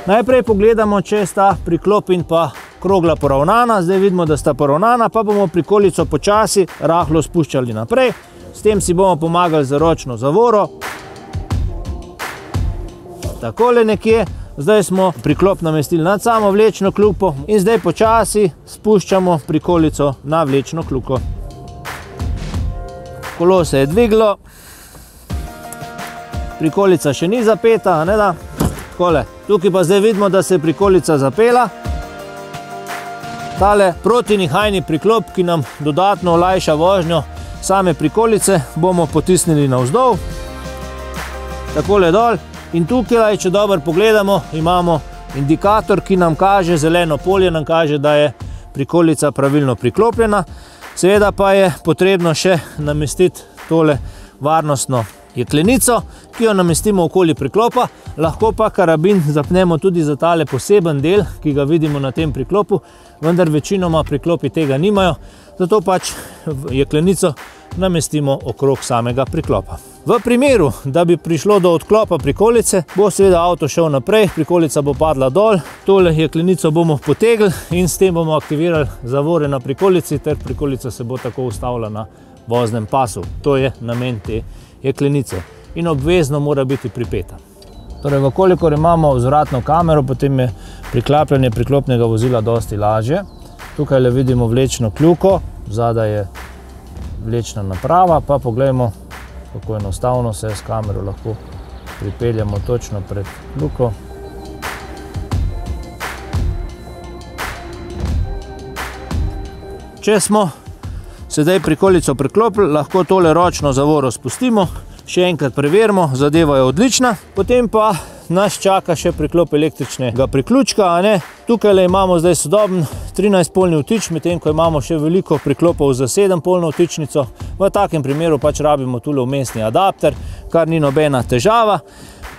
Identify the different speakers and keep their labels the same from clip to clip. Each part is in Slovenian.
Speaker 1: Najprej pogledamo, če sta priklop in pa krogla poravnana. Zdaj vidimo, da sta poravnana, pa bomo prikolico počasi rahlo spuščali naprej. S tem si bomo pomagali z ročno zavoro. Takole nekje. Zdaj smo priklop namestili nad samo vlečno kljuko in zdaj počasi spuščamo prikolico na vlečno kljuko. Kolo se je dviglo. Prikolica še ni zapeta, ne da? Takole. Tukaj pa zdaj vidimo, da se je prikolica zapela. Tale protinihajni priklop, ki nam dodatno olajša vožnjo same prikolice, bomo potisnili navzdol. Takole dol. In tukaj, če dobro pogledamo, imamo indikator, ki nam kaže, zeleno polje nam kaže, da je prikolica pravilno priklopljena. Seveda pa je potrebno še namestiti tole varnostno jeklenico, ki jo namestimo okoli priklopa. Lahko pa karabin zapnemo tudi za tale poseben del, ki ga vidimo na tem priklopu, vendar večinoma priklopi tega nimajo, zato pač jeklenico namestimo okrog samega priklopa. V primeru, da bi prišlo do odklopa prikolice, bo seveda avto šel naprej, prikolica bo padla dol, tole jeklenico bomo potegnili in s tem bomo aktivirali zavore na prikolici, ter prikolica se bo tako ustavila na voznem pasu. To je namen te jeklenice in obvezno mora biti pripeta. Torej, vkolikor imamo vzvratno kamero, potem je priklapljanje priklopnega vozila dosti lažje. Tukaj le vidimo vlečno kljuko, zadaj je vlečna naprava, pa poglejmo, kako enostavno se s kamero lahko pripeljamo točno pred kljuko. Če smo sedaj prikolico priklopili, lahko tole ročno zavoro spustimo, še enkrat preverimo, zadeva je odlična, potem pa nas čaka še priklop električnega priključka. Tukaj imamo zdaj sodoben 13-polni vtič, medtem ko imamo še veliko priklopov za 7-polno vtičnico. V takem primeru pač rabimo tule vmesni adapter, kar ni nobena težava.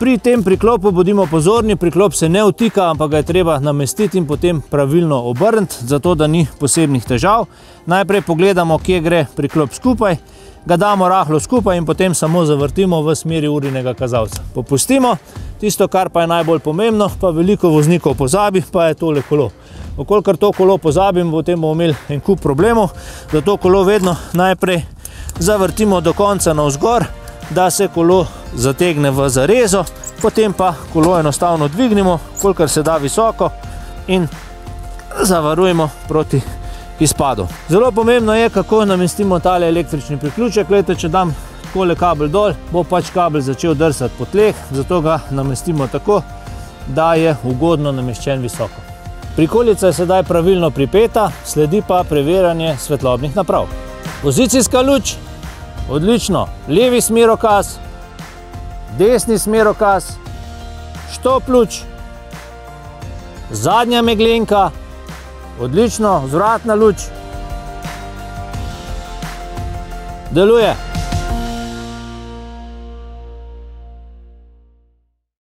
Speaker 1: Pri tem priklopu bodimo pozorni, priklop se ne vtika, ampak ga je treba namestiti in potem pravilno obrniti, zato da ni posebnih težav. Najprej pogledamo, kje gre priklop skupaj, ga damo rahlo skupaj in potem samo zavrtimo v smeri urinega kazalca. Popustimo. Tisto, kar pa je najbolj pomembno, pa veliko voznikov pozabi, pa je tole kolo. Okolikor to kolo pozabim, potem bomo imeli en kup problemov, zato kolo vedno najprej zavrtimo do konca navzgor, da se kolo zategne v zarezo, potem pa kolo enostavno dvignimo, kolikor se da visoko in zavarujemo proti izpadu. Zelo pomembno je, kako namestimo tale električni priključek. Glejte, če dam takole kabel dol, bo pač kabel začel drsati po tleh, zato ga namestimo tako, da je ugodno nameščen visoko. Prikolica je sedaj pravilno pripeta, sledi pa preverjanje svetlobnih naprav. Pozicijska luč, odlično, levi smerokaz, desni smerokaz, štop luč, zadnja meglenka, odlično, vzvratna luč. Deluje.